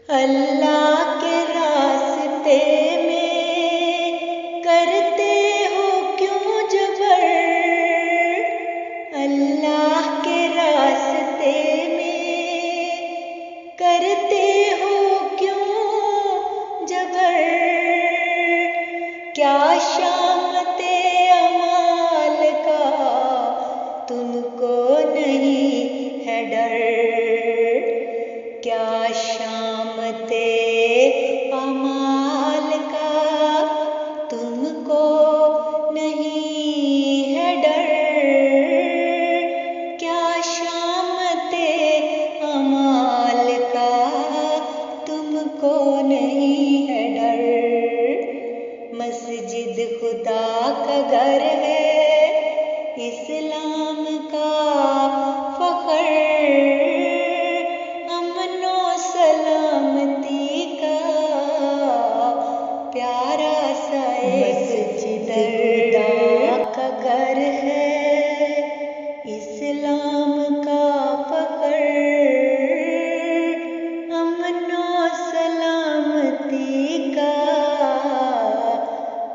अल्लाह के रास्ते में करते हो क्यों जबर। अल्लाह के रास्ते में करते हो क्यों जबर। क्या शामते अमाल का तुमको नहीं है डर। क्या शामते अमाल का तुमको नहीं है डर। क्या शामते अमाल का तुमको नहीं है डर। मस्जिद खुदा का घर है, इस्लाम का फख्र। अमनो सलामती का प्यारा सा मस्जिद खुदा का घर है, इस्लाम का फख्र। अमनो सलामती का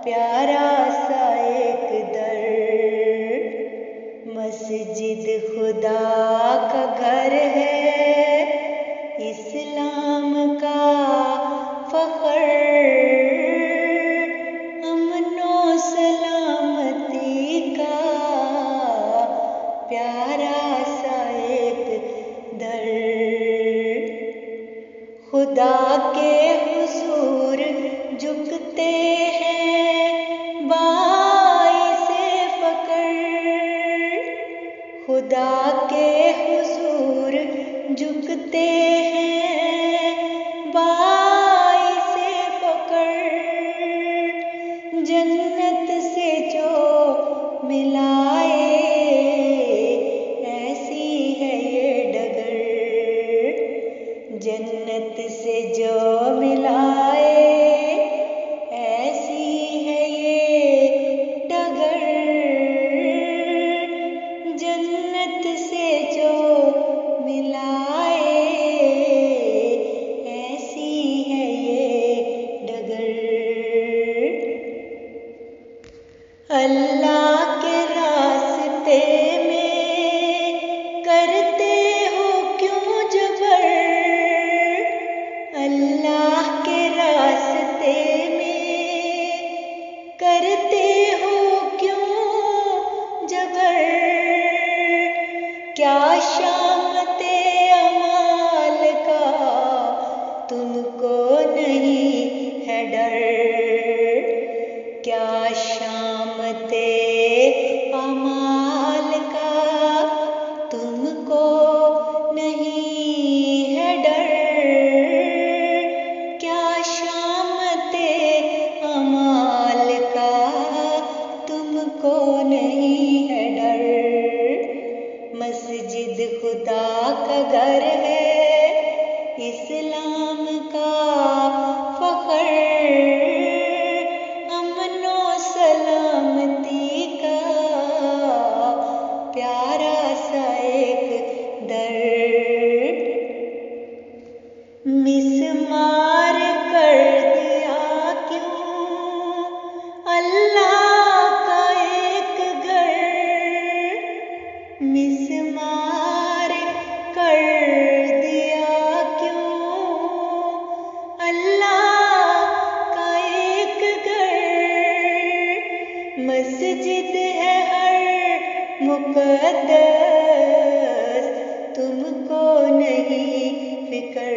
प्यारा सा एक दर। मस्जिद खुदा का घर है, इस्लाम का फख्र। अमनो सलामती का प्यारा सा एक दर। खुदा के हुजूर झुकते हैं बाइसे फ़क्र। खुदा के हुजूर झुकते हैं बाइसे फ़क्र। जन्नत से जो मिलाए ऐसी है ये डगर। जन्नत से जो मिलाए ऐसी है ये डगर। जन्नत से जो मिलाए ऐसी है ये डगर। अल्लाह के रास्ते में करते हो क्यों जबर। अल्लाह के रास्ते में करते हो क्यों जबर। क्या शामते अमाल का तुमको नहीं है डर। क्या शामते अमाल का तुमको नहीं है डर। क्या शामते अमाल का तुमको नहीं है डर। मस्जिद खुदा का घर है, इस्लाम का फख्र। अमनो सलामती का प्यारा सा एक दर। मिस्मार कर दिया क्यों अल्लाह का एक घर। मिस्मार कर दिया क्यों अल्लाह का एक घर। मस्जिद है हर मुक़द्दस तुमको नहीं फिक्र।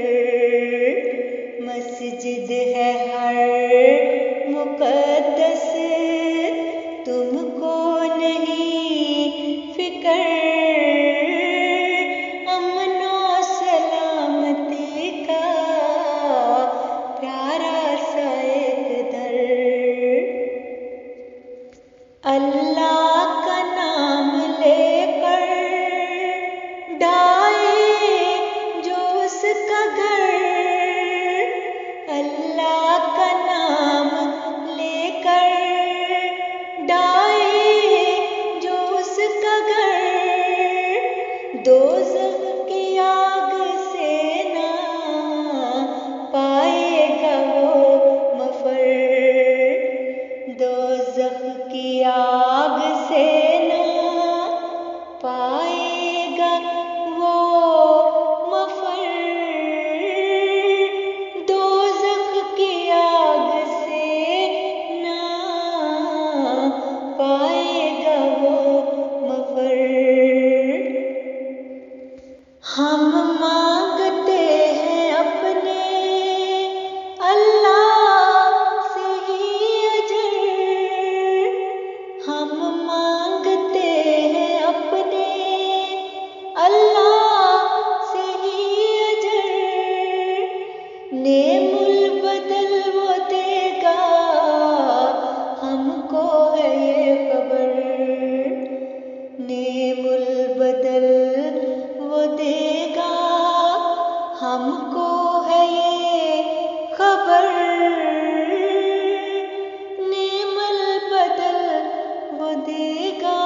नेमुल बदल वो देगा, हमको है ये खबर। नेमुल बदल वो देगा, हमको है ये खबर। नेमुल बदल वो देगा,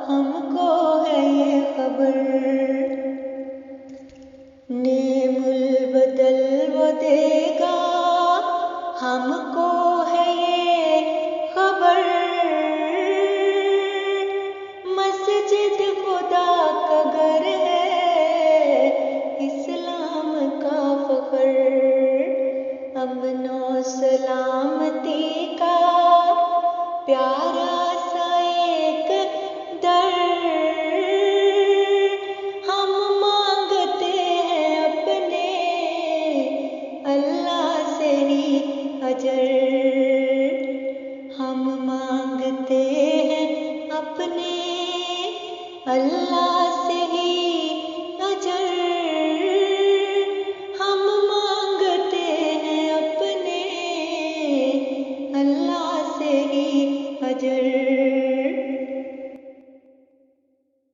हमको है ये खबर। नेमुल बदल वो देगा, हमको